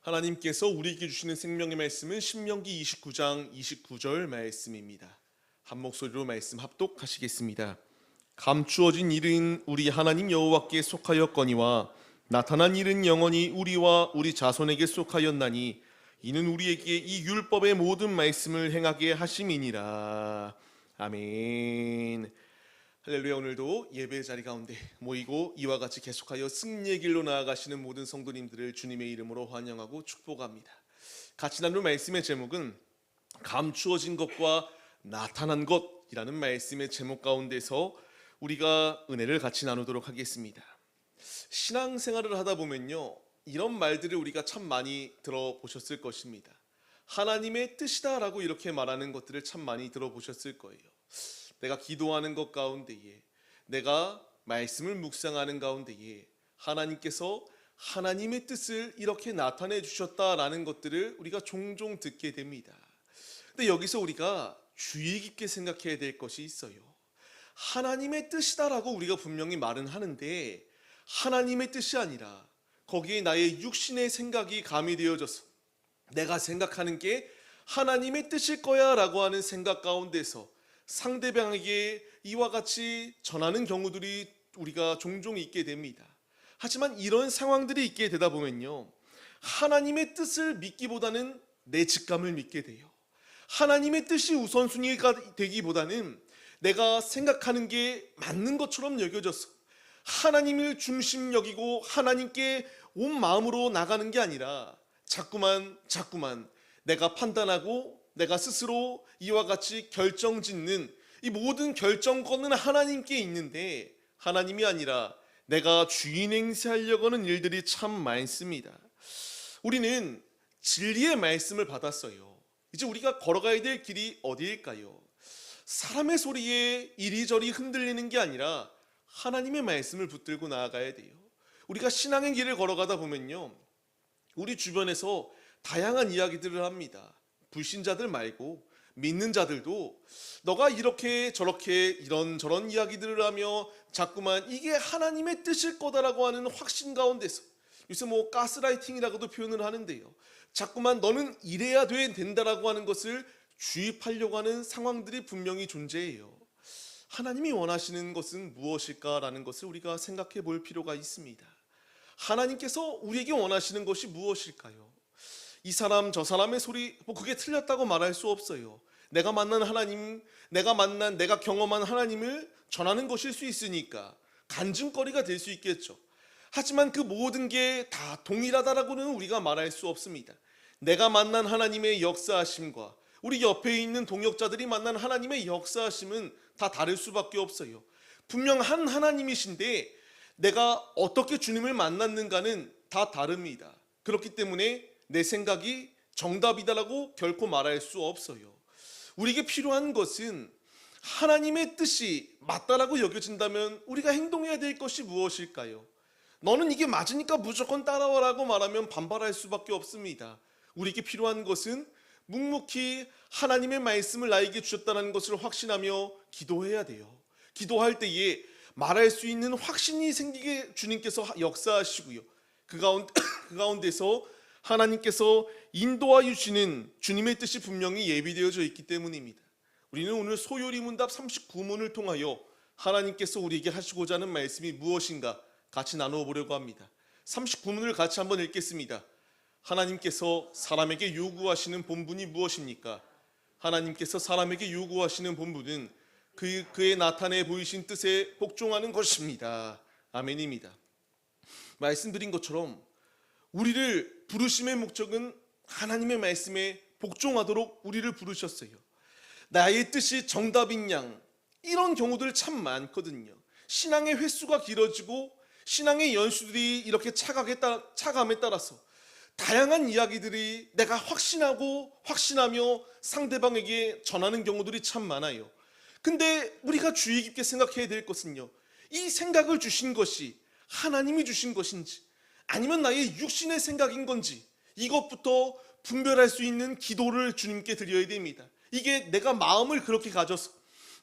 하나님께서 우리에게 주시는 생명의 말씀은 신명기 29장 29절 말씀입니다. 한 목소리로 말씀 합독하시겠습니다. 감추어진 일은 우리 하나님 여호와께 속하였거니와 나타난 일은 영원히 우리와 우리 자손에게 속하였나니 이는 우리에게 이 율법의 모든 말씀을 행하게 하심이니라. 아멘. 할렐루야. 오늘도 예배 자리 가운데 모이고 이와 같이 계속하여 승리의 길로 나아가시는 모든 성도님들을 주님의 이름으로 환영하고 축복합니다. 같이 나눌 말씀의 제목은 감추어진 것과 나타난 것이라는 말씀의 제목 가운데서 우리가 은혜를 같이 나누도록 하겠습니다. 신앙생활을 하다 보면요, 이런 말들을 우리가 참 많이 들어보셨을 것입니다. 하나님의 뜻이다 라고 이렇게 말하는 것들을 참 많이 들어보셨을 거예요. 내가 기도하는 것 가운데에, 내가 말씀을 묵상하는 가운데에 하나님께서 하나님의 뜻을 이렇게 나타내 주셨다라는 것들을 우리가 종종 듣게 됩니다. 근데 여기서 우리가 주의 깊게 생각해야 될 것이 있어요. 하나님의 뜻이다라고 우리가 분명히 말은 하는데 하나님의 뜻이 아니라 거기에 나의 육신의 생각이 가미되어져서 내가 생각하는 게 하나님의 뜻일 거야 라고 하는 생각 가운데서 상대방에게 이와 같이 전하는 경우들이 우리가 종종 있게 됩니다. 하지만 이런 상황들이 있게 되다 보면요, 하나님의 뜻을 믿기보다는 내 직감을 믿게 돼요. 하나님의 뜻이 우선순위가 되기보다는 내가 생각하는 게 맞는 것처럼 여겨져서 하나님을 중심 여기고 하나님께 온 마음으로 나가는 게 아니라 자꾸만 내가 판단하고 내가 스스로 이와 같이 결정짓는 이 모든 결정권은 하나님께 있는데 하나님이 아니라 내가 주인 행세하려고 하는 일들이 참 많습니다. 우리는 진리의 말씀을 받았어요. 이제 우리가 걸어가야 될 길이 어디일까요? 사람의 소리에 이리저리 흔들리는 게 아니라 하나님의 말씀을 붙들고 나아가야 돼요. 우리가 신앙의 길을 걸어가다 보면요, 우리 주변에서 다양한 이야기들을 합니다. 불신자들 말고 믿는 자들도 너가 이렇게 저렇게 이런저런 이야기들을 하며 자꾸만 이게 하나님의 뜻일 거다라고 하는 확신 가운데서, 요새 가스라이팅이라고도 표현을 하는데요, 자꾸만 너는 이래야 된다라고 하는 것을 주입하려고 하는 상황들이 분명히 존재해요. 하나님이 원하시는 것은 무엇일까라는 것을 우리가 생각해 볼 필요가 있습니다. 하나님께서 우리에게 원하시는 것이 무엇일까요? 이 사람 저 사람의 소리 그게 틀렸다고 말할 수 없어요. 내가 만난 하나님, 내가 경험한 하나님을 전하는 것일 수 있으니까 간증거리가 될 수 있겠죠. 하지만 그 모든 게 다 동일하다라고는 우리가 말할 수 없습니다. 내가 만난 하나님의 역사하심과 우리 옆에 있는 동역자들이 만난 하나님의 역사하심은 다 다를 수밖에 없어요. 분명 한 하나님이신데 내가 어떻게 주님을 만났는가는 다 다릅니다. 그렇기 때문에 내 생각이 정답이다라고 결코 말할 수 없어요. 우리에게 필요한 것은 하나님의 뜻이 맞다라고 여겨진다면 우리가 행동해야 될 것이 무엇일까요? 너는 이게 맞으니까 무조건 따라와라고 말하면 반발할 수밖에 없습니다. 우리에게 필요한 것은 묵묵히 하나님의 말씀을 나에게 주셨다는 것을 확신하며 기도해야 돼요. 기도할 때에 말할 수 있는 확신이 생기게 주님께서 역사하시고요, 그 가운데서 하나님께서 인도하여 주시는 주님의 뜻이 분명히 예비되어져 있기 때문입니다. 우리는 오늘 소요리 문답 39문을 통하여 하나님께서 우리에게 하시고자 하는 말씀이 무엇인가 같이 나누어 보려고 합니다. 39문을 같이 한번 읽겠습니다. 하나님께서 사람에게 요구하시는 본분이 무엇입니까? 하나님께서 사람에게 요구하시는 본분은 그의 나타내 보이신 뜻에 복종하는 것입니다. 아멘입니다. 말씀드린 것처럼 우리를 부르심의 목적은 하나님의 말씀에 복종하도록 우리를 부르셨어요. 나의 뜻이 정답인 양, 이런 경우들 참 많거든요. 신앙의 횟수가 길어지고 신앙의 연수들이 이렇게 차감에 따라서 다양한 이야기들이 내가 확신하며 상대방에게 전하는 경우들이 참 많아요. 근데 우리가 주의 깊게 생각해야 될 것은요, 이 생각을 주신 것이 하나님이 주신 것인지 아니면 나의 육신의 생각인 건지 이것부터 분별할 수 있는 기도를 주님께 드려야 됩니다. 이게 내가 마음을 그렇게 가져서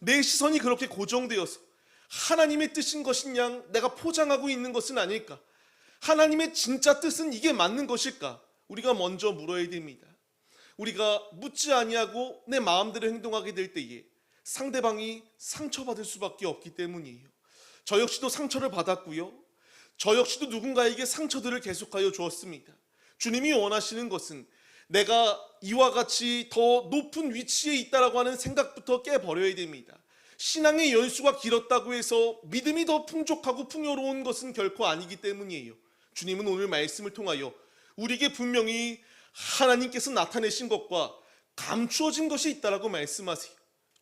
내 시선이 그렇게 고정되어서 하나님의 뜻인 것이냐 내가 포장하고 있는 것은 아닐까? 하나님의 진짜 뜻은 이게 맞는 것일까? 우리가 먼저 물어야 됩니다. 우리가 묻지 아니하고 내 마음대로 행동하게 될 때에 상대방이 상처받을 수밖에 없기 때문이에요. 저 역시도 상처를 받았고요. 저 역시도 누군가에게 상처들을 계속하여 주었습니다. 주님이 원하시는 것은 내가 이와 같이 더 높은 위치에 있다라고 하는 생각부터 깨버려야 됩니다. 신앙의 연수가 길었다고 해서 믿음이 더 풍족하고 풍요로운 것은 결코 아니기 때문이에요. 주님은 오늘 말씀을 통하여 우리에게 분명히 하나님께서 나타내신 것과 감추어진 것이 있다라고 말씀하세요.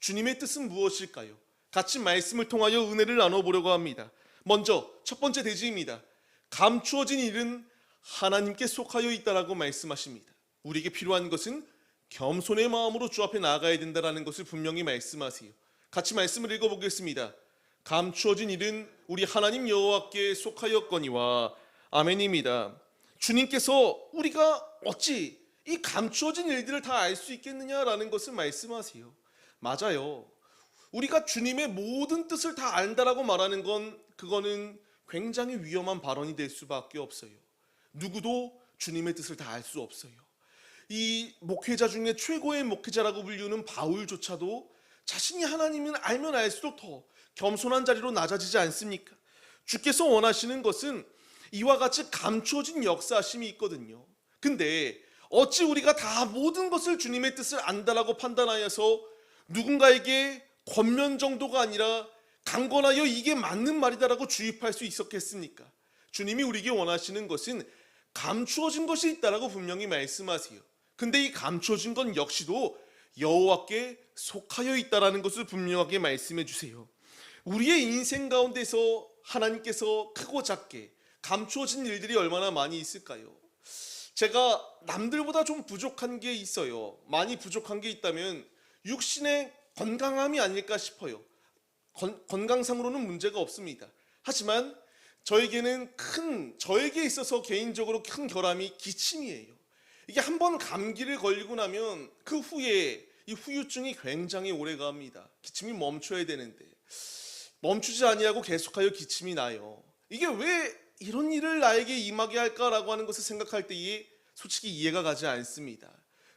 주님의 뜻은 무엇일까요? 같이 말씀을 통하여 은혜를 나눠보려고 합니다. 먼저 첫 번째 대지입니다. 감추어진 일은 하나님께 속하여 있다라고 말씀하십니다. 우리에게 필요한 것은 겸손의 마음으로 주 앞에 나아가야 된다는 것을 분명히 말씀하세요. 같이 말씀을 읽어보겠습니다. 감추어진 일은 우리 하나님 여호와께 속하였거니와. 아멘입니다. 주님께서 우리가 어찌 이 감추어진 일들을 다 알 수 있겠느냐라는 것을 말씀하세요. 맞아요. 우리가 주님의 모든 뜻을 다 안다라고 말하는 건 그거는 굉장히 위험한 발언이 될 수밖에 없어요. 누구도 주님의 뜻을 다 알 수 없어요. 이 목회자 중에 최고의 목회자라고 불리는 바울조차도 자신이 하나님을 알면 알수록 더 겸손한 자리로 낮아지지 않습니까? 주께서 원하시는 것은 이와 같이 감추어진 역사심이 있거든요. 근데 어찌 우리가 다 모든 것을 주님의 뜻을 안다라고 판단하여서 누군가에게 권면 정도가 아니라 강권하여 이게 맞는 말이다라고 주입할 수 있었겠습니까? 주님이 우리에게 원하시는 것은 감추어진 것이 있다라고 분명히 말씀하세요. 근데 이 감추어진 건 역시도 여호와께 속하여 있다라는 것을 분명하게 말씀해 주세요. 우리의 인생 가운데서 하나님께서 크고 작게 감추어진 일들이 얼마나 많이 있을까요? 제가 남들보다 좀 부족한 게 있어요. 많이 부족한 게 있다면 육신의 건강함이 아닐까 싶어요. 건강상으로는 문제가 없습니다. 하지만 저에게 있어서 개인적으로 큰 결함이 기침이에요. 이게 한번 감기를 걸리고 나면 그 후에 이 후유증이 굉장히 오래 갑니다. 기침이 멈춰야 되는데 멈추지 아니하고 계속하여 기침이 나요. 이게 왜 이런 일을 나에게 임하게 할까라고 하는 것을 생각할 때에 솔직히 이해가 가지 않습니다.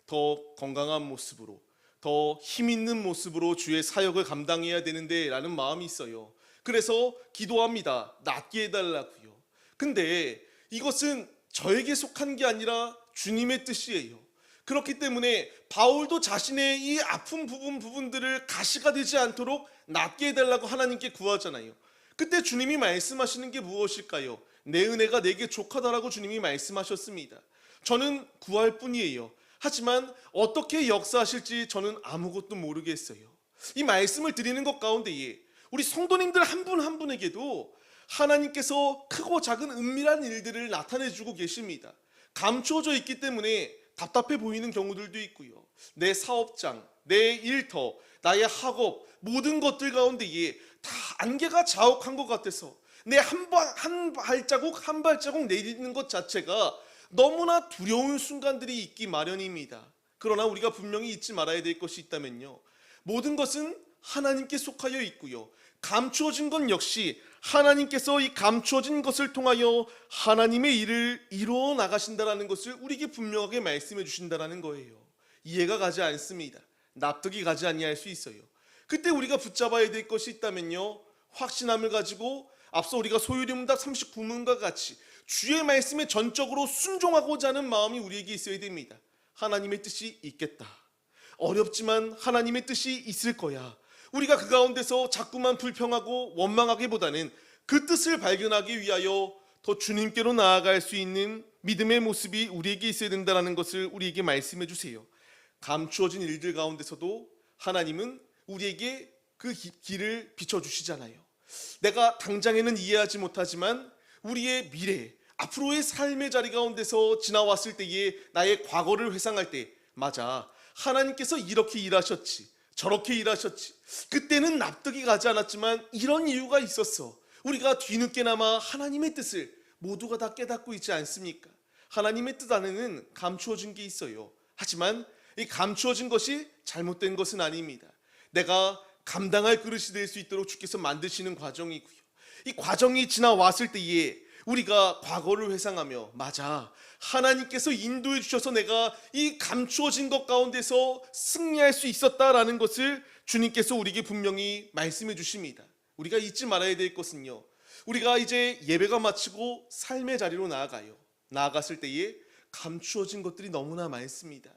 더 건강한 모습으로, 더 힘 있는 모습으로 주의 사역을 감당해야 되는데 라는 마음이 있어요. 그래서 기도합니다. 낫게 해달라고요. 근데 이것은 저에게 속한 게 아니라 주님의 뜻이에요. 그렇기 때문에 바울도 자신의 이 아픈 부분들을 가시가 되지 않도록 낫게 해달라고 하나님께 구하잖아요. 그때 주님이 말씀하시는 게 무엇일까요? 내 은혜가 내게 족하다라고 주님이 말씀하셨습니다. 저는 구할 뿐이에요. 하지만 어떻게 역사하실지 저는 아무것도 모르겠어요. 이 말씀을 드리는 것 가운데에 우리 성도님들 한 분 한 분에게도 하나님께서 크고 작은 은밀한 일들을 나타내주고 계십니다. 감추어져 있기 때문에 답답해 보이는 경우들도 있고요. 내 사업장, 내 일터, 나의 학업 모든 것들 가운데에 다 안개가 자욱한 것 같아서 내 한 발자국 내딛는 것 자체가 너무나 두려운 순간들이 있기 마련입니다. 그러나 우리가 분명히 잊지 말아야 될 것이 있다면요, 모든 것은 하나님께 속하여 있고요, 감추어진 건 역시 하나님께서 이 감추어진 것을 통하여 하나님의 일을 이루어 나가신다라는 것을 우리에게 분명하게 말씀해 주신다라는 거예요. 이해가 가지 않습니다. 납득이 가지 아니할 수 있어요. 그때 우리가 붙잡아야 될 것이 있다면요, 확신함을 가지고 앞서 우리가 소유리문답 39문과 같이 주의 말씀에 전적으로 순종하고자 하는 마음이 우리에게 있어야 됩니다. 하나님의 뜻이 있겠다. 어렵지만 하나님의 뜻이 있을 거야. 우리가 그 가운데서 자꾸만 불평하고 원망하기보다는 그 뜻을 발견하기 위하여 더 주님께로 나아갈 수 있는 믿음의 모습이 우리에게 있어야 된다는 것을 우리에게 말씀해 주세요. 감추어진 일들 가운데서도 하나님은 우리에게 그 길을 비춰주시잖아요. 내가 당장에는 이해하지 못하지만 우리의 미래, 앞으로의 삶의 자리 가운데서 지나왔을 때에 나의 과거를 회상할 때, 맞아, 하나님께서 이렇게 일하셨지, 저렇게 일하셨지, 그때는 납득이 가지 않았지만 이런 이유가 있었어. 우리가 뒤늦게나마 하나님의 뜻을 모두가 다 깨닫고 있지 않습니까? 하나님의 뜻 안에는 감추어진 게 있어요. 하지만 이 감추어진 것이 잘못된 것은 아닙니다. 내가 감당할 그릇이 될 수 있도록 주께서 만드시는 과정이고요, 이 과정이 지나왔을 때에 우리가 과거를 회상하며 맞아, 하나님께서 인도해 주셔서 내가 이 감추어진 것 가운데서 승리할 수 있었다라는 것을 주님께서 우리에게 분명히 말씀해 주십니다. 우리가 잊지 말아야 될 것은요, 우리가 이제 예배가 마치고 삶의 자리로 나아갔을 때에 감추어진 것들이 너무나 많습니다.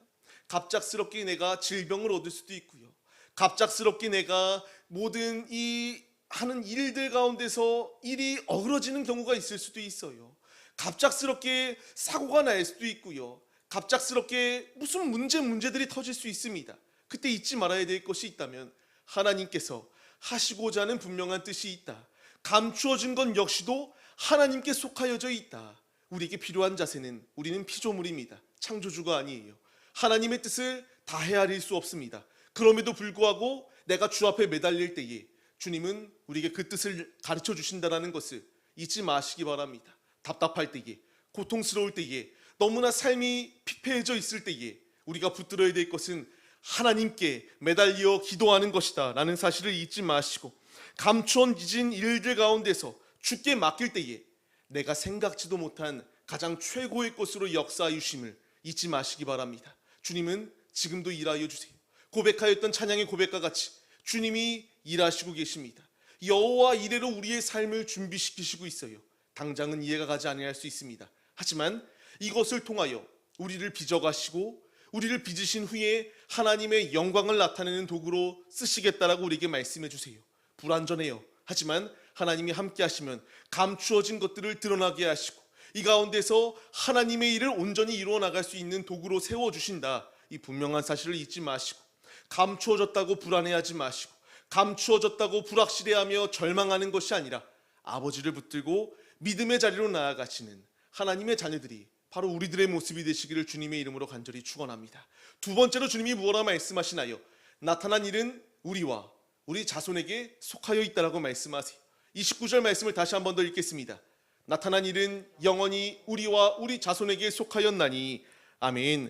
갑작스럽게 내가 질병을 얻을 수도 있고요, 갑작스럽게 내가 모든 이 하는 일들 가운데서 일이 어그러지는 경우가 있을 수도 있어요. 갑작스럽게 사고가 날 수도 있고요, 갑작스럽게 무슨 문제들이 터질 수 있습니다. 그때 잊지 말아야 될 것이 있다면 하나님께서 하시고자 하는 분명한 뜻이 있다. 감추어진 건 역시도 하나님께 속하여져 있다. 우리에게 필요한 자세는 우리는 피조물입니다. 창조주가 아니에요. 하나님의 뜻을 다 헤아릴 수 없습니다. 그럼에도 불구하고 내가 주 앞에 매달릴 때에 주님은 우리에게 그 뜻을 가르쳐 주신다는 것을 잊지 마시기 바랍니다. 답답할 때에, 고통스러울 때에, 너무나 삶이 피폐해져 있을 때에 우리가 붙들어야 될 것은 하나님께 매달려 기도하는 것이다 라는 사실을 잊지 마시고, 감추어진 일들 가운데서 주께 맡길 때에 내가 생각지도 못한 가장 최고의 것으로 역사하여 주심을 잊지 마시기 바랍니다. 주님은 지금도 일하여 주세요. 고백하였던 찬양의 고백과 같이 주님이 일하시고 계십니다. 여호와 이레로 우리의 삶을 준비시키시고 있어요. 당장은 이해가 가지 아니할 수 있습니다. 하지만 이것을 통하여 우리를 빚어가시고 우리를 빚으신 후에 하나님의 영광을 나타내는 도구로 쓰시겠다라고 우리에게 말씀해 주세요. 불완전해요. 하지만 하나님이 함께 하시면 감추어진 것들을 드러나게 하시고 이 가운데서 하나님의 일을 온전히 이루어 나갈 수 있는 도구로 세워주신다. 이 분명한 사실을 잊지 마시고, 감추어졌다고 불안해하지 마시고, 감추어졌다고 불확실해하며 절망하는 것이 아니라 아버지를 붙들고 믿음의 자리로 나아가시는 하나님의 자녀들이 바로 우리들의 모습이 되시기를 주님의 이름으로 간절히 축원합니다. 두 번째로 주님이 무엇라 말씀하시나요? 나타난 일은 우리와 우리 자손에게 속하여 있다라고 말씀하세요. 29절 말씀을 다시 한 번 더 읽겠습니다. 나타난 일은 영원히 우리와 우리 자손에게 속하였나니. 아멘.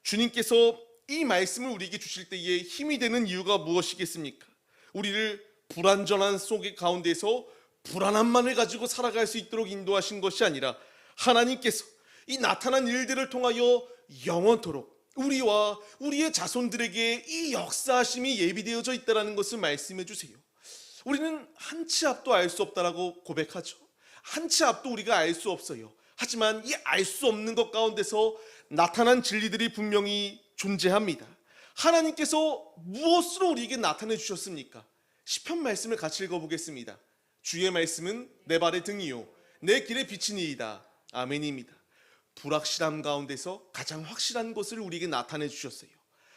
주님께서 이 말씀을 우리에게 주실 때에 힘이 되는 이유가 무엇이겠습니까? 우리를 불완전한 속의 가운데서 불안함만을 가지고 살아갈 수 있도록 인도하신 것이 아니라 하나님께서 이 나타난 일들을 통하여 영원토록 우리와 우리의 자손들에게 이 역사하심이 예비되어져 있다는 것을 말씀해 주세요. 우리는 한 치 앞도 알 수 없다라고 고백하죠. 한 치 앞도 우리가 알 수 없어요. 하지만 이 알 수 없는 것 가운데서 나타난 진리들이 분명히 존재합니다. 하나님께서 무엇으로 우리에게 나타내 주셨습니까? 시편 말씀을 같이 읽어보겠습니다. 주의 말씀은 내 발의 등이요 내 길의 빛이니이다. 아멘입니다. 불확실함 가운데서 가장 확실한 것을 우리에게 나타내 주셨어요.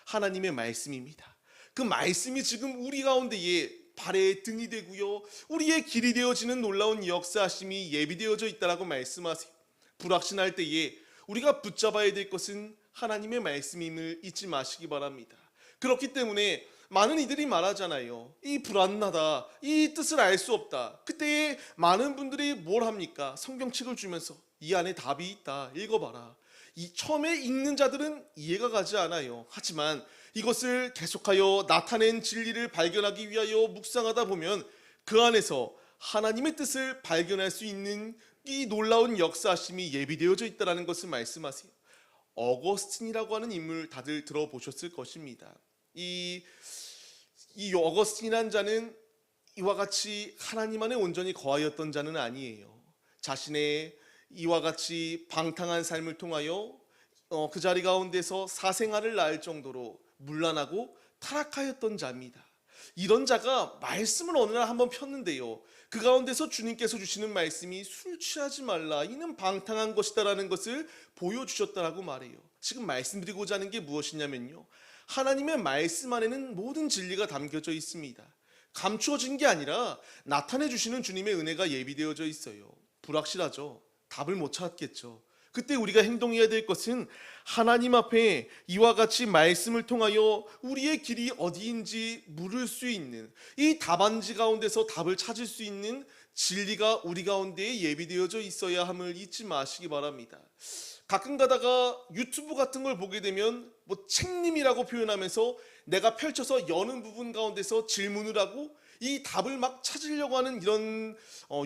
하나님의 말씀입니다. 그 말씀이 지금 우리 가운데에 발의 등이 되고요, 우리의 길이 되어지는 놀라운 역사하심이 예비되어져 있다라고 말씀하세요. 불확실할 때에 우리가 붙잡아야 될 것은 하나님의 말씀임을 잊지 마시기 바랍니다. 그렇기 때문에 많은 이들이 말하잖아요. 이 불안하다, 이 뜻을 알 수 없다. 그때 많은 분들이 뭘 합니까? 성경책을 주면서 이 안에 답이 있다, 읽어봐라. 이 처음에 읽는 자들은 이해가 가지 않아요. 하지만 이것을 계속하여 나타낸 진리를 발견하기 위하여 묵상하다 보면 그 안에서 하나님의 뜻을 발견할 수 있는 이 놀라운 역사심이 예비되어져 있다는 것을 말씀하세요. 어거스틴이라고 하는 인물 다들 들어보셨을 것입니다. 이 어거스틴이라는 자는 이와 같이 하나님 안에 온전히 거하였던 자는 아니에요. 자신의 이와 같이 방탕한 삶을 통하여 그 자리 가운데서 사생활을 낳을 정도로 문란하고 타락하였던 자입니다. 이런 자가 말씀을 어느 날 한번 폈는데요, 그 가운데서 주님께서 주시는 말씀이 술 취하지 말라, 이는 방탕한 것이다라는 것을 보여주셨다라고 말해요. 지금 말씀드리고자 하는 게 무엇이냐면요, 하나님의 말씀 안에는 모든 진리가 담겨져 있습니다. 감추어진 게 아니라 나타내 주시는 주님의 은혜가 예비되어져 있어요. 불확실하죠. 답을 못 찾겠죠. 그때 우리가 행동해야 될 것은 하나님 앞에 이와 같이 말씀을 통하여 우리의 길이 어디인지 물을 수 있는, 이 답안지 가운데서 답을 찾을 수 있는 진리가 우리 가운데에 예비되어져 있어야 함을 잊지 마시기 바랍니다. 가끔 가다가 유튜브 같은 걸 보게 되면 뭐 책림이라고 표현하면서 내가 펼쳐서 여는 부분 가운데서 질문을 하고 이 답을 막 찾으려고 하는 이런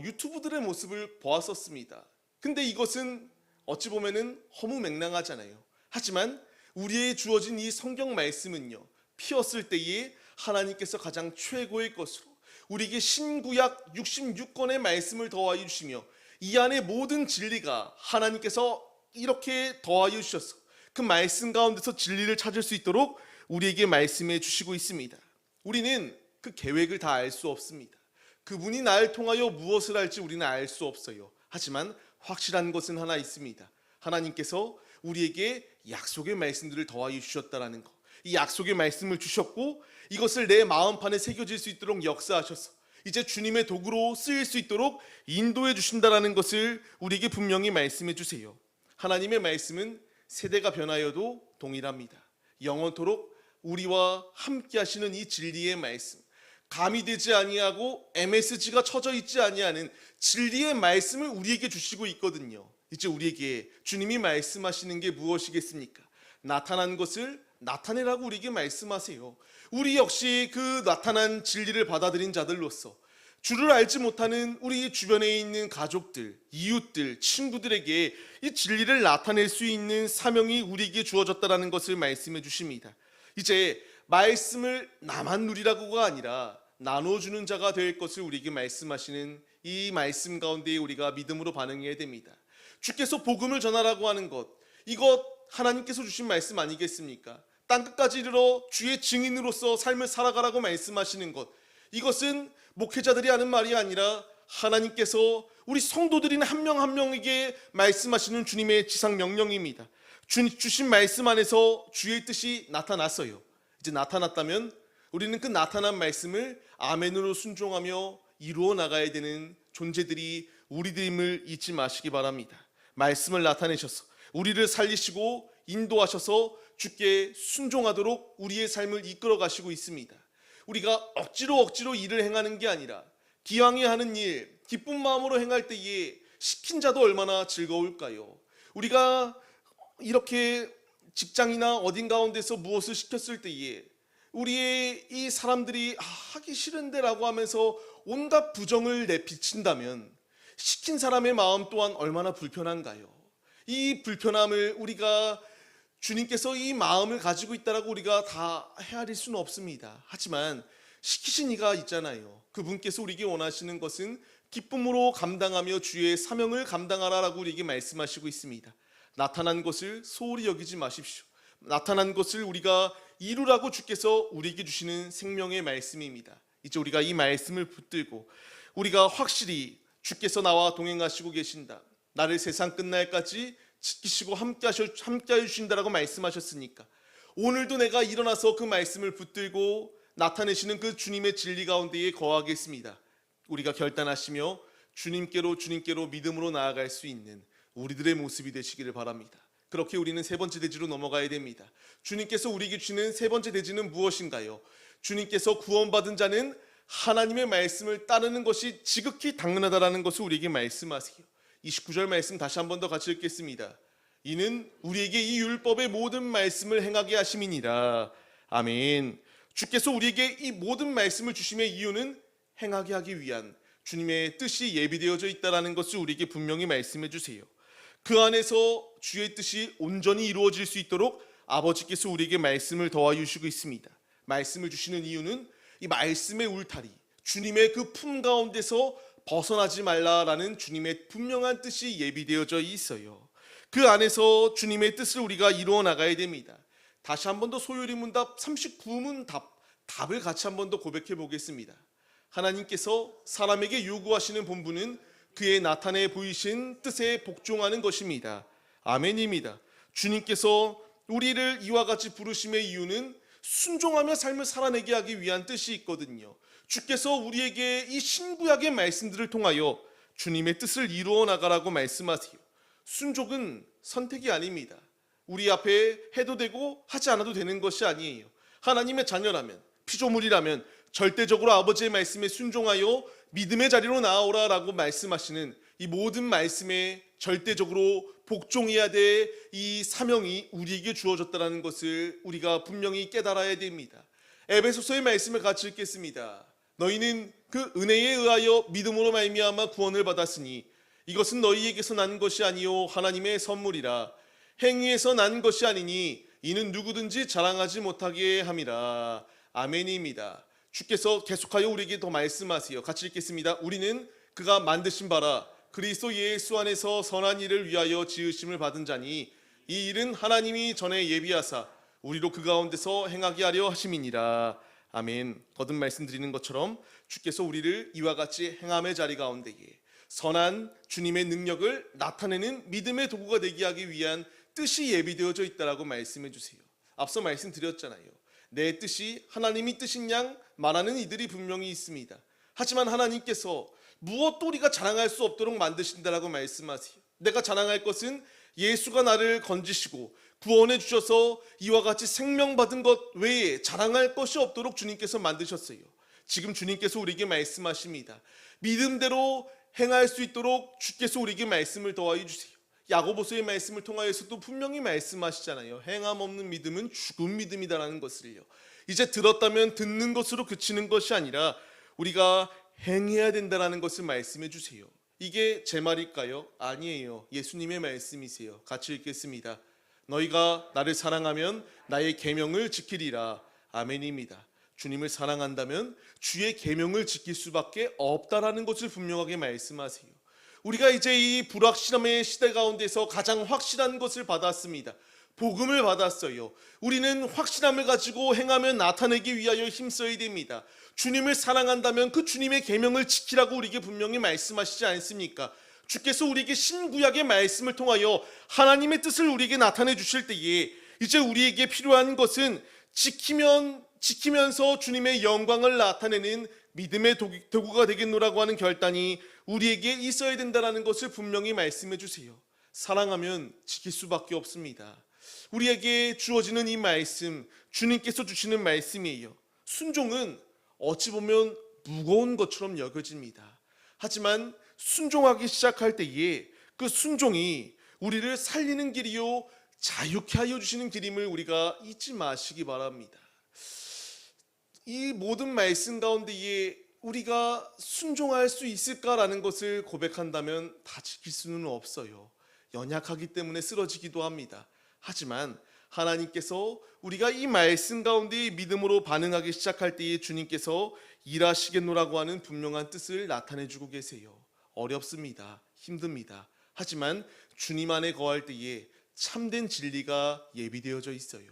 유튜브들의 모습을 보았었습니다. 근데 이것은 어찌 보면은 허무맹랑하잖아요. 하지만 우리에게 주어진 이 성경 말씀은요, 피었을 때에 하나님께서 가장 최고의 것으로 우리에게 신구약 66권의 말씀을 더하여 주시며 이 안에 모든 진리가 하나님께서 이렇게 더하여 주셔서 그 말씀 가운데서 진리를 찾을 수 있도록 우리에게 말씀해 주시고 있습니다. 우리는 그 계획을 다 알 수 없습니다. 그분이 나를 통하여 무엇을 할지 우리는 알 수 없어요. 하지만 확실한 것은 하나 있습니다. 하나님께서 우리에게 약속의 말씀들을 더하여 주셨다라는 것. 이 약속의 말씀을 주셨고 이것을 내 마음판에 새겨질 수 있도록 역사하셔서 이제 주님의 도구로 쓰일 수 있도록 인도해 주신다라는 것을 우리에게 분명히 말씀해 주세요. 하나님의 말씀은 세대가 변하여도 동일합니다. 영원토록 우리와 함께 하시는 이 진리의 말씀, 가미되지 아니하고 MSG가 쳐져 있지 아니하는 진리의 말씀을 우리에게 주시고 있거든요. 이제 우리에게 주님이 말씀하시는 게 무엇이겠습니까? 나타난 것을 나타내라고 우리에게 말씀하세요. 우리 역시 그 나타난 진리를 받아들인 자들로서 주를 알지 못하는 우리 주변에 있는 가족들, 이웃들, 친구들에게 이 진리를 나타낼 수 있는 사명이 우리에게 주어졌다는 것을 말씀해 주십니다. 이제 말씀을 나만 누리라고가 아니라 나눠주는 자가 될 것을 우리에게 말씀하시는 이 말씀 가운데 우리가 믿음으로 반응해야 됩니다. 주께서 복음을 전하라고 하는 것, 이것 하나님께서 주신 말씀 아니겠습니까? 땅끝까지 이르러 주의 증인으로서 삶을 살아가라고 말씀하시는 것, 이것은 목회자들이 하는 말이 아니라 하나님께서 우리 성도들인 한 명 한 명에게 말씀하시는 주님의 지상 명령입니다. 주신 말씀 안에서 주의 뜻이 나타났어요. 이제 나타났다면 우리는 그 나타난 말씀을 아멘으로 순종하며 이루어 나가야 되는 존재들이 우리들임을 잊지 마시기 바랍니다. 말씀을 나타내셔서 우리를 살리시고 인도하셔서 주께 순종하도록 우리의 삶을 이끌어 가시고 있습니다. 우리가 억지로 일을 행하는 게 아니라 기왕에 하는 일, 기쁜 마음으로 행할 때에 시킨 자도 얼마나 즐거울까요? 우리가 이렇게 직장이나 어딘 가운데서 무엇을 시켰을 때에 우리의 이 사람들이 하기 싫은데 라고 하면서 온갖 부정을 내비친다면 시킨 사람의 마음 또한 얼마나 불편한가요? 이 불편함을 우리가 주님께서 이 마음을 가지고 있다라고 우리가 다 헤아릴 수는 없습니다. 하지만 시키신 이가 있잖아요. 그분께서 우리에게 원하시는 것은 기쁨으로 감당하며 주의 사명을 감당하라라고 우리에게 말씀하시고 있습니다. 나타난 것을 소홀히 여기지 마십시오. 나타난 것을 우리가 이루라고 주께서 우리에게 주시는 생명의 말씀입니다. 이제 우리가 이 말씀을 붙들고 우리가 확실히 주께서 나와 동행하시고 계신다, 나를 세상 끝날까지 지키시고 함께하여 주신다라고 말씀하셨으니까 오늘도 내가 일어나서 그 말씀을 붙들고 나타내시는 그 주님의 진리 가운데에 거하겠습니다. 우리가 결단하시며 주님께로 믿음으로 나아갈 수 있는 우리들의 모습이 되시기를 바랍니다. 그렇게 우리는 세 번째 대지로 넘어가야 됩니다. 주님께서 우리에게 주시는 세 번째 대지는 무엇인가요? 주님께서 구원받은 자는 하나님의 말씀을 따르는 것이 지극히 당연하다라는 것을 우리에게 말씀하세요. 29절 말씀 다시 한 번 더 같이 읽겠습니다. 이는 우리에게 이 율법의 모든 말씀을 행하게 하심이니라. 아멘. 주께서 우리에게 이 모든 말씀을 주심의 이유는 행하게 하기 위한 주님의 뜻이 예비되어져 있다는 것을 우리에게 분명히 말씀해 주세요. 그 안에서 주의 뜻이 온전히 이루어질 수 있도록 아버지께서 우리에게 말씀을 더하여 주시고 있습니다. 말씀을 주시는 이유는 이 말씀의 울타리, 주님의 그 품 가운데서 벗어나지 말라라는 주님의 분명한 뜻이 예비되어져 있어요. 그 안에서 주님의 뜻을 우리가 이루어 나가야 됩니다. 다시 한 번 더 소요리 문답 39문 답을 같이 한 번 더 고백해 보겠습니다. 하나님께서 사람에게 요구하시는 본분은 그의 나타내 보이신 뜻에 복종하는 것입니다. 아멘입니다. 주님께서 우리를 이와 같이 부르심의 이유는 순종하며 삶을 살아내게 하기 위한 뜻이 있거든요. 주께서 우리에게 이 신구약의 말씀들을 통하여 주님의 뜻을 이루어 나가라고 말씀하세요. 순종은 선택이 아닙니다. 우리 앞에 해도 되고 하지 않아도 되는 것이 아니에요. 하나님의 자녀라면, 피조물이라면 절대적으로 아버지의 말씀에 순종하여 믿음의 자리로 나아오라라고 말씀하시는 이 모든 말씀에 절대적으로 복종해야 될 이 사명이 우리에게 주어졌다는 것을 우리가 분명히 깨달아야 됩니다. 에베소서의 말씀을 같이 읽겠습니다. 너희는 그 은혜에 의하여 믿음으로 말미암아 구원을 받았으니 이것은 너희에게서 난 것이 아니요 하나님의 선물이라. 행위에서 난 것이 아니니 이는 누구든지 자랑하지 못하게 함이라. 아멘입니다. 주께서 계속하여 우리에게 더 말씀하세요. 같이 읽겠습니다. 우리는 그가 만드신 바라 그리스도 예수 안에서 선한 일을 위하여 지으심을 받은 자니 이 일은 하나님이 전에 예비하사 우리로 그 가운데서 행하게 하려 하심이니라. 아멘. 거듭 말씀드리는 것처럼 주께서 우리를 이와 같이 행함의 자리 가운데에 선한 주님의 능력을 나타내는 믿음의 도구가 되게 하기 위한 뜻이 예비되어져 있다라고 말씀해 주세요. 앞서 말씀드렸잖아요. 내 뜻이 하나님이 뜻인 양 말하는 이들이 분명히 있습니다. 하지만 하나님께서 무엇도 우리가 자랑할 수 없도록 만드신다라고 말씀하세요. 내가 자랑할 것은 예수가 나를 건지시고 구원해 주셔서 이와 같이 생명받은 것 외에 자랑할 것이 없도록 주님께서 만드셨어요. 지금 주님께서 우리에게 말씀하십니다. 믿음대로 행할 수 있도록 주께서 우리에게 말씀을 더하여 주세요. 야고보서의 말씀을 통하여서도 분명히 말씀하시잖아요. 행함 없는 믿음은 죽은 믿음이다라는 것을요. 이제 들었다면 듣는 것으로 그치는 것이 아니라 우리가 행해야 된다라는 것을 말씀해 주세요. 이게 제 말일까요? 아니에요. 예수님의 말씀이세요. 같이 읽겠습니다. 너희가 나를 사랑하면 나의 계명을 지키리라. 아멘입니다. 주님을 사랑한다면 주의 계명을 지킬 수밖에 없다라는 것을 분명하게 말씀하세요. 우리가 이제 이 불확실함의 시대 가운데서 가장 확실한 것을 받았습니다. 복음을 받았어요. 우리는 확실함을 가지고 행하며 나타내기 위하여 힘써야 됩니다. 주님을 사랑한다면 그 주님의 계명을 지키라고 우리에게 분명히 말씀하시지 않습니까? 주께서 우리에게 신구약의 말씀을 통하여 하나님의 뜻을 우리에게 나타내 주실 때에 이제 우리에게 필요한 것은 지키면서 주님의 영광을 나타내는 믿음의 도구가 되겠노라고 하는 결단이 우리에게 있어야 된다는 것을 분명히 말씀해 주세요. 사랑하면 지킬 수밖에 없습니다. 우리에게 주어지는 이 말씀, 주님께서 주시는 말씀이에요. 순종은 어찌 보면 무거운 것처럼 여겨집니다. 하지만 순종하기 시작할 때에 그 순종이 우리를 살리는 길이요 자유케 하여 주시는 길임을 우리가 잊지 마시기 바랍니다. 이 모든 말씀 가운데에 우리가 순종할 수 있을까라는 것을 고백한다면 다 지킬 수는 없어요. 연약하기 때문에 쓰러지기도 합니다. 하지만 하나님께서 우리가 이 말씀 가운데 믿음으로 반응하기 시작할 때에 주님께서 일하시겠노라고 하는 분명한 뜻을 나타내주고 계세요. 어렵습니다. 힘듭니다. 하지만 주님 안에 거할 때에 참된 진리가 예비되어져 있어요.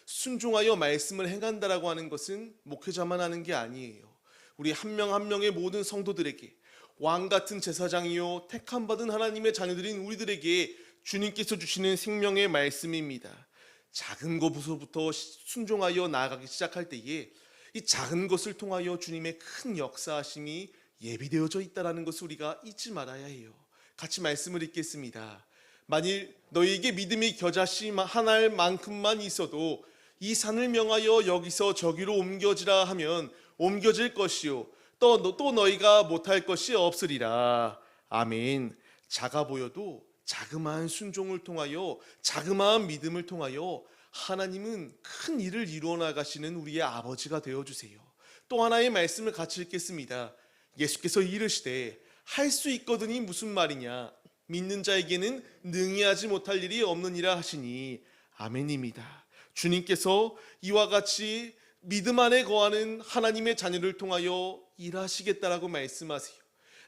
순종하여 말씀을 행한다라고 하는 것은 목회자만 하는 게 아니에요. 우리 한 명 한 명의 모든 성도들에게 왕같은 제사장이요 택함받은 하나님의 자녀들인 우리들에게 주님께서 주시는 생명의 말씀입니다. 작은 것부터 순종하여 나아가기 시작할 때에 이 작은 것을 통하여 주님의 큰 역사하심이 예비되어져 있다는 것을 우리가 잊지 말아야 해요. 같이 말씀을 읽겠습니다. 만일 너희에게 믿음이 겨자씨 하나일 만큼만 있어도 이 산을 명하여 여기서 저기로 옮겨지라 하면 옮겨질 것이요 또 너희가 못할 것이 없으리라. 아멘. 작아 보여도 자그마한 순종을 통하여 자그마한 믿음을 통하여 하나님은 큰 일을 이루어 나가시는 우리의 아버지가 되어주세요. 또 하나의 말씀을 같이 읽겠습니다. 예수께서 이르시되 할 수 있거든이 무슨 말이냐 믿는 자에게는 능히 하지 못할 일이 없느니라 하시니 아멘입니다. 주님께서 이와 같이 믿음 안에 거하는 하나님의 자녀를 통하여 일하시겠다라고 말씀하세요.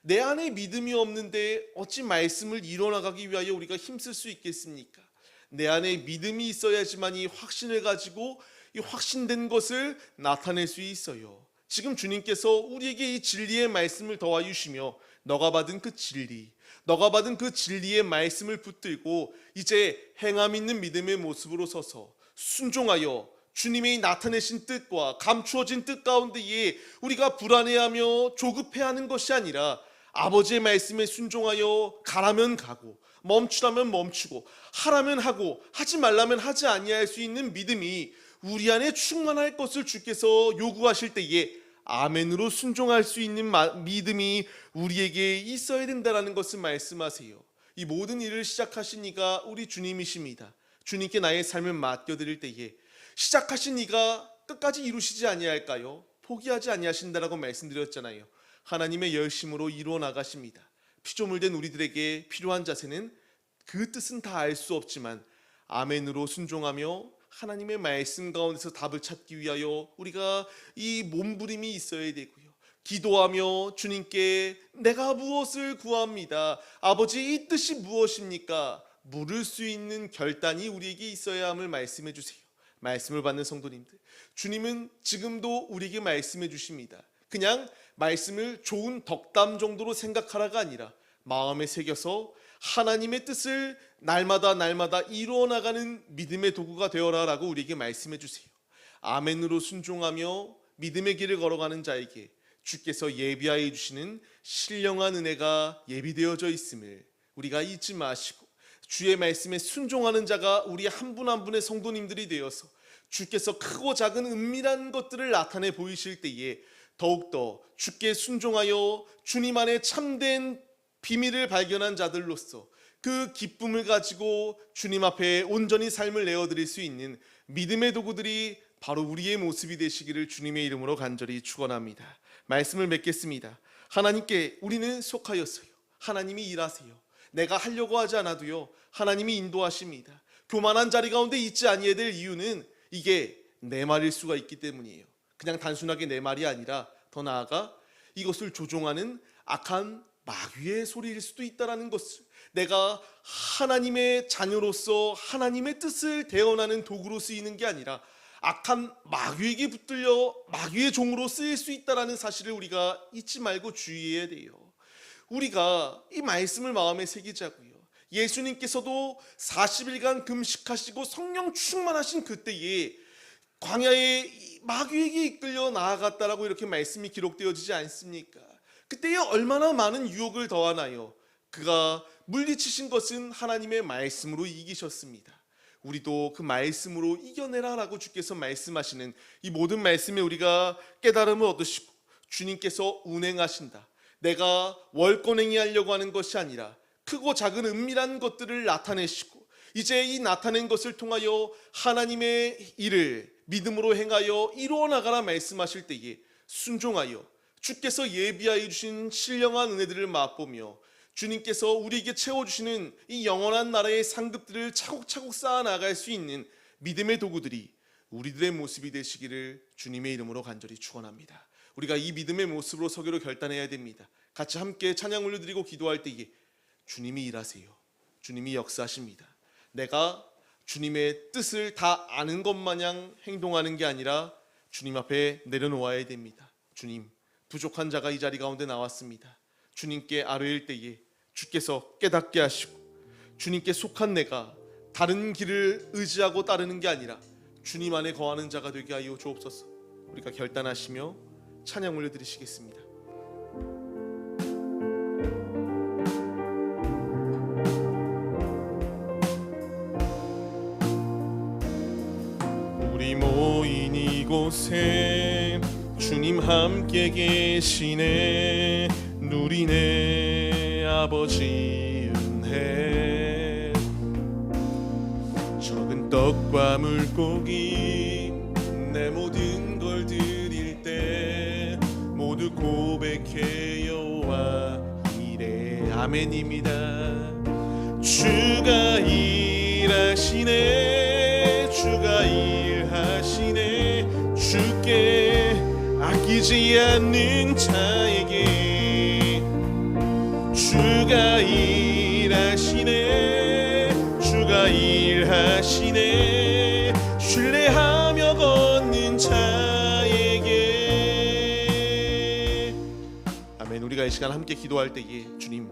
내 안에 믿음이 없는데 어찌 말씀을 이뤄나가기 위하여 우리가 힘쓸 수 있겠습니까? 내 안에 믿음이 있어야지만 이 확신을 가지고 이 확신된 것을 나타낼 수 있어요. 지금 주님께서 우리에게 이 진리의 말씀을 더하여 주시며 너가 받은 그 진리, 너가 받은 그 진리의 말씀을 붙들고 이제 행함 있는 믿음의 모습으로 서서 순종하여 주님이 나타내신 뜻과 감추어진 뜻 가운데에 우리가 불안해하며 조급해하는 것이 아니라 아버지의 말씀에 순종하여 가라면 가고 멈추라면 멈추고 하라면 하고 하지 말라면 하지 아니할 수 있는 믿음이 우리 안에 충만할 것을 주께서 요구하실 때에 아멘으로 순종할 수 있는 믿음이 우리에게 있어야 된다는 것을 말씀하세요. 이 모든 일을 시작하신 이가 우리 주님이십니다. 주님께 나의 삶을 맡겨드릴 때에 시작하신 이가 끝까지 이루시지 아니할까요? 포기하지 아니하신다라고 말씀드렸잖아요. 하나님의 열심으로 이루어 나가십니다. 피조물 된 우리들에게 필요한 자세는 그 뜻은 다 알 수 없지만 아멘으로 순종하며 하나님의 말씀 가운데서 답을 찾기 위하여 우리가 이 몸부림이 있어야 되고요. 기도하며 주님께 내가 무엇을 구합니다. 아버지, 이 뜻이 무엇입니까? 물을 수 있는 결단이 우리에게 있어야 함을 말씀해 주세요. 말씀을 받는 성도님들, 주님은 지금도 우리에게 말씀해 주십니다. 그냥 말씀을 좋은 덕담 정도로 생각하라가 아니라 마음에 새겨서 하나님의 뜻을 날마다 이루어 나가는 믿음의 도구가 되어라 라고 우리에게 말씀해 주세요. 아멘으로 순종하며 믿음의 길을 걸어가는 자에게 주께서 예비하여 주시는 신령한 은혜가 예비되어져 있음을 우리가 잊지 마시고, 주의 말씀에 순종하는 자가 우리 한 분 한 분의 성도님들이 되어서 주께서 크고 작은 은밀한 것들을 나타내 보이실 때에 더욱더 주께 순종하여 주님 안에 참된 비밀을 발견한 자들로서 그 기쁨을 가지고 주님 앞에 온전히 삶을 내어드릴 수 있는 믿음의 도구들이 바로 우리의 모습이 되시기를 주님의 이름으로 간절히 축원합니다. 말씀을 맺겠습니다. 하나님께 우리는 속하였어요. 하나님이 일하세요. 내가 하려고 하지 않아도요, 하나님이 인도하십니다. 교만한 자리 가운데 있지 아니해야 될 이유는 이게 내 말일 수가 있기 때문이에요. 그냥 단순하게 내 말이 아니라 더 나아가 이것을 조종하는 악한 마귀의 소리일 수도 있다는 것을, 내가 하나님의 자녀로서 하나님의 뜻을 대언하는 도구로 쓰이는 게 아니라 악한 마귀에게 붙들려 마귀의 종으로 쓰일 수 있다는 사실을 우리가 잊지 말고 주의해야 돼요. 우리가 이 말씀을 마음에 새기자고요. 예수님께서도 40일간 금식하시고 성령 충만하신 그때에 광야에 마귀에게 이끌려 나아갔다라고 이렇게 말씀이 기록되어지지 않습니까? 그때에 얼마나 많은 유혹을 더하나요? 그가 물리치신 것은 하나님의 말씀으로 이기셨습니다. 우리도 그 말씀으로 이겨내라 라고 주께서 말씀하시는 이 모든 말씀에 우리가 깨달음을 얻으시고, 주님께서 운행하신다, 내가 월권행이 하려고 하는 것이 아니라 크고 작은 은밀한 것들을 나타내시고, 이제 이 나타낸 것을 통하여 하나님의 일을 믿음으로 행하여 이루어 나가라 말씀하실 때에 순종하여 주께서 예비하여 주신 신령한 은혜들을 맛보며 주님께서 우리에게 채워주시는 이 영원한 나라의 상급들을 차곡차곡 쌓아 나갈 수 있는 믿음의 도구들이 우리들의 모습이 되시기를 주님의 이름으로 간절히 축원합니다. 우리가 이 믿음의 모습으로 서기로 결단해야 됩니다. 같이 함께 찬양 올려드리고 기도할 때에 주님이 일하세요. 주님이 역사하십니다. 내가 주님의 뜻을 다 아는 것 마냥 행동하는 게 아니라 주님 앞에 내려놓아야 됩니다. 주님, 부족한 자가 이 자리 가운데 나왔습니다. 주님께 아뢰일 때에 주께서 깨닫게 하시고, 주님께 속한 내가 다른 길을 의지하고 따르는 게 아니라 주님 안에 거하는 자가 되게 하여 주옵소서. 우리가 결단하시며 찬양 올려드리시겠습니다. 우리 모인 이곳에 주님 함께 계시네. 누리네 아버지 은혜. 적은 떡과 물고기 내 모든 걸 드릴 때 모두 고백해 여호와 이래 아멘입니다. 주가 일하시네. 주가 일하시네. 주께 아끼지 않는 자에게 주가 일하시네. 주가 일하시네. 신뢰하며 걷는 자에게. 아멘. 우리가 이 시간 함께 기도할 때에 주님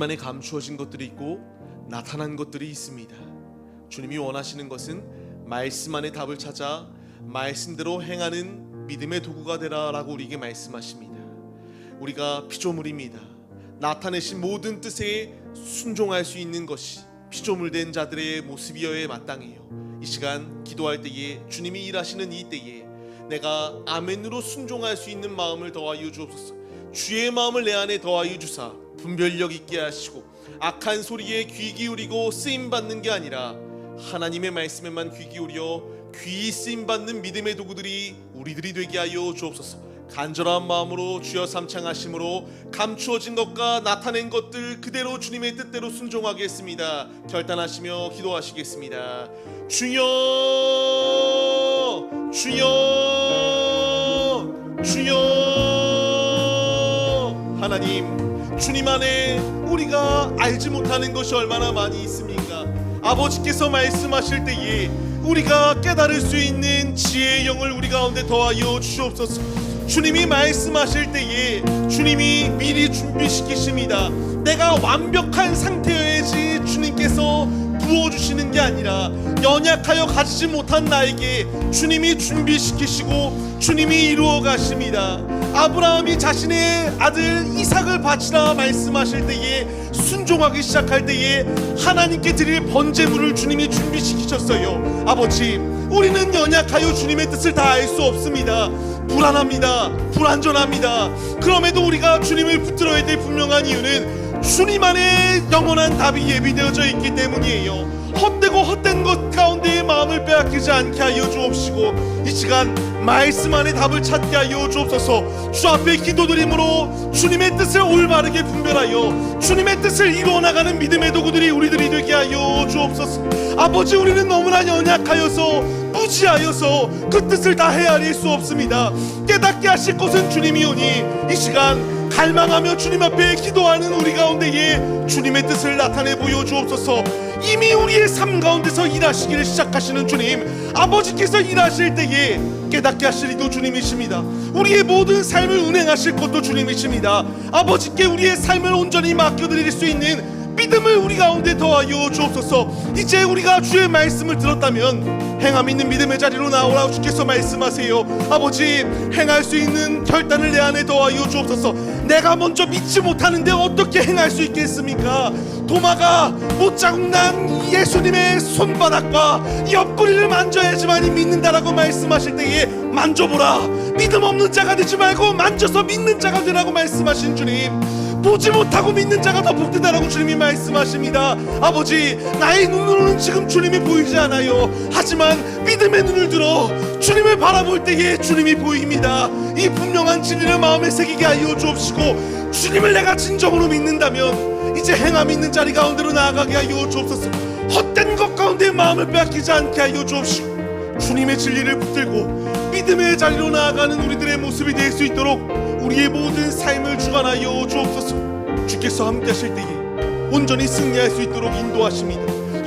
안에 감추어진 것들이 있고 나타난 것들이 있습니다. 주님이 원하시는 것은 말씀 안에 답을 찾아 말씀대로 행하는 믿음의 도구가 되라 라고 우리에게 말씀하십니다. 우리가 피조물입니다. 나타내신 모든 뜻에 순종할 수 있는 것이 피조물된 자들의 모습이어야 마땅해요. 이 시간 기도할 때에 주님이 일하시는 이 때에 내가 아멘으로 순종할 수 있는 마음을 더하여 주옵소서. 주의 마음을 내 안에 더하여 주사 분별력 있게 하시고 악한 소리에 귀 기울이고 쓰임받는 게 아니라 하나님의 말씀에만 귀 기울여 귀 쓰임받는 믿음의 도구들이 우리들이 되게 하여 주옵소서. 간절한 마음으로 주여 삼창하심으로 감추어진 것과 나타낸 것들 그대로 주님의 뜻대로 순종하겠습니다. 결단하시며 기도하시겠습니다. 주여, 주여, 주여. 하나님, 주님 안에 우리가 알지 못하는 것이 얼마나 많이 있습니까? 아버지께서 말씀하실 때에 우리가 깨달을 수 있는 지혜의 영을 우리 가운데 더하여 주옵소서. 주님이 말씀하실 때에 주님이 미리 준비시키십니다. 내가 완벽한 상태여야지 주님께서 부어주시는 게 아니라 연약하여 가지지 못한 나에게 주님이 준비시키시고 주님이 이루어 가십니다. 아브라함이 자신의 아들 이삭을 바치라 말씀하실 때에 순종하기 시작할 때에 하나님께 드릴 번제물을 주님이 준비시키셨어요. 아버지, 우리는 연약하여 주님의 뜻을 다 알 수 없습니다. 불안합니다. 불완전합니다. 그럼에도 우리가 주님을 붙들어야 될 분명한 이유는 주님 안에 영원한 답이 예비되어져 있기 때문이에요. 헛되고 헛된 것 가운데의 마음을 빼앗기지 않게 하여 주옵시고 이 시간 말씀 안에 답을 찾게 하여 주옵소서. 주 앞에 기도드림으로 주님의 뜻을 올바르게 분별하여 주님의 뜻을 이루어나가는 믿음의 도구들이 우리들이 되게 하여 주옵소서. 아버지, 우리는 너무나 연약하여서 무지하여서 그 뜻을 다 헤아릴 수 없습니다. 깨닫게 하실 것은 주님이오니 이 시간 갈망하며 주님 앞에 기도하는 우리 가운데에 주님의 뜻을 나타내 보여주옵소서. 이미 우리의 삶 가운데서 일하시기를 시작하시는 주님, 아버지께서 일하실 때에 깨닫게 하실 이도 주님이십니다. 우리의 모든 삶을 운행하실 것도 주님이십니다. 아버지께 우리의 삶을 온전히 맡겨드릴 수 있는 믿음을 우리 가운데 더하여 주옵소서. 이제 우리가 주의 말씀을 들었다면 행함 있는 믿음의 자리로 나오라고 주께서 말씀하세요. 아버지, 행할 수 있는 결단을 내 안에 더하여 주옵소서. 내가 먼저 믿지 못하는데 어떻게 행할 수 있겠습니까? 도마가 못자국 난 예수님의 손바닥과 옆구리를 만져야지만이 믿는다라고 말씀하실 때에 만져보라. 믿음 없는 자가 되지 말고 만져서 믿는 자가 되라고 말씀하신 주님, 보지 못하고 믿는 자가 더 복되다라고 주님이 말씀하십니다. 아버지, 나의 눈으로는 지금 주님이 보이지 않아요. 하지만 믿음의 눈을 들어 주님을 바라볼 때에 주님이 보입니다. 이 분명한 진리를 마음에 새기게 하여 주옵시고 주님을 내가 진정으로 믿는다면 이제 행함 있는 자리 가운데로 나아가게 하여 주옵소서. 헛된 것 가운데 마음을 빼앗기지 않게 하여 주옵시고 주님의 진리를 붙들고 믿음의 자리로 나아가는 우리들의 모습이 될 수 있도록 우리의 모든 삶을 주관하여 주옵소서. 주께서 함께 하실 때에 온전히 승리할 수 있도록 인도하십니다.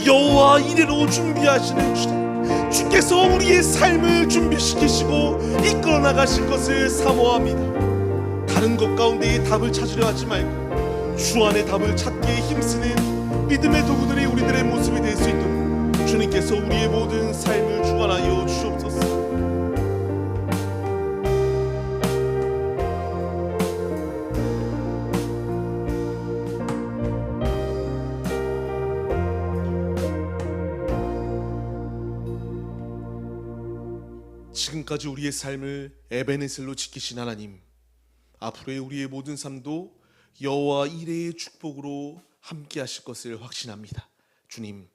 여호와 이레로 준비하시는 주님, 주께서 우리의 삶을 준비시키시고 이끌어 나가실 것을 사모합니다. 다른 것 가운데의 답을 찾으려 하지 말고 주 안에 답을 찾기에 힘쓰는 믿음의 도구들이 우리들의 모습이 될 수 있도록 주님께서 우리의 모든 삶을 주관하여 주옵소서. 지금까지 우리의 삶을 에베네셀로 지키신 하나님, 앞으로의 우리의 모든 삶도 여호와 이레의 축복으로 함께 하실 것을 확신합니다. 주님,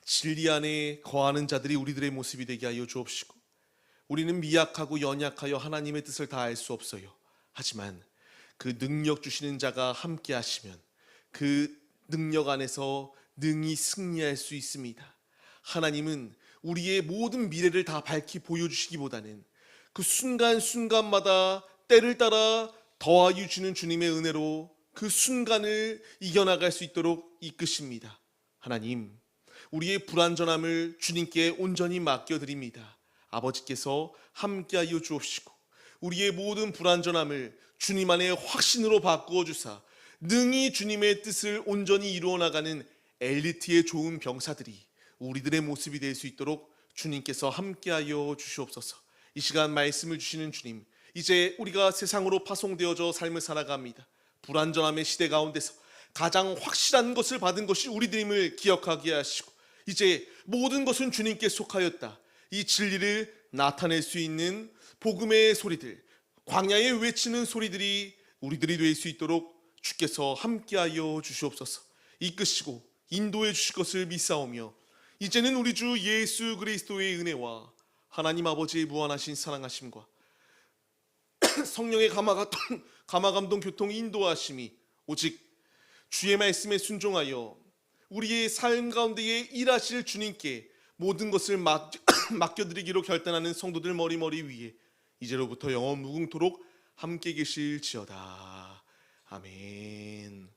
진리 안에 거하는 자들이 우리들의 모습이 되게 하여 주옵시고 우리는 미약하고 연약하여 하나님의 뜻을 다 알 수 없어요. 하지만 그 능력 주시는 자가 함께 하시면 그 능력 안에서 능히 승리할 수 있습니다. 하나님은 우리의 모든 미래를 다 밝히 보여주시기보다는 그 순간순간마다 때를 따라 더하여 주는 주님의 은혜로 그 순간을 이겨나갈 수 있도록 이끄십니다. 하나님, 우리의 불완전함을 주님께 온전히 맡겨드립니다. 아버지께서 함께하여 주옵시고 우리의 모든 불완전함을 주님 안에 확신으로 바꾸어 주사 능히 주님의 뜻을 온전히 이루어 나가는 엘리트의 좋은 병사들이 우리들의 모습이 될 수 있도록 주님께서 함께하여 주시옵소서. 이 시간 말씀을 주시는 주님, 이제 우리가 세상으로 파송되어져 삶을 살아갑니다. 불완전함의 시대 가운데서 가장 확실한 것을 받은 것이 우리들임을 기억하게 하시고 이제 모든 것은 주님께 속하였다, 이 진리를 나타낼 수 있는 복음의 소리들, 광야에 외치는 소리들이 우리들이 될 수 있도록 주께서 함께하여 주시옵소서. 이끄시고 인도해 주실 것을 믿사오며 이제는 우리 주 예수 그리스도의 은혜와 하나님 아버지의 무한하신 사랑하심과 성령의 감화 감동 교통 인도하심이 오직 주의 말씀에 순종하여 우리의 삶 가운데에 일하실 주님께 모든 것을 맡겨드리기로 결단하는 성도들 머리머리 위에 이제로부터 영원 무궁토록 함께 계실지어다. 아멘.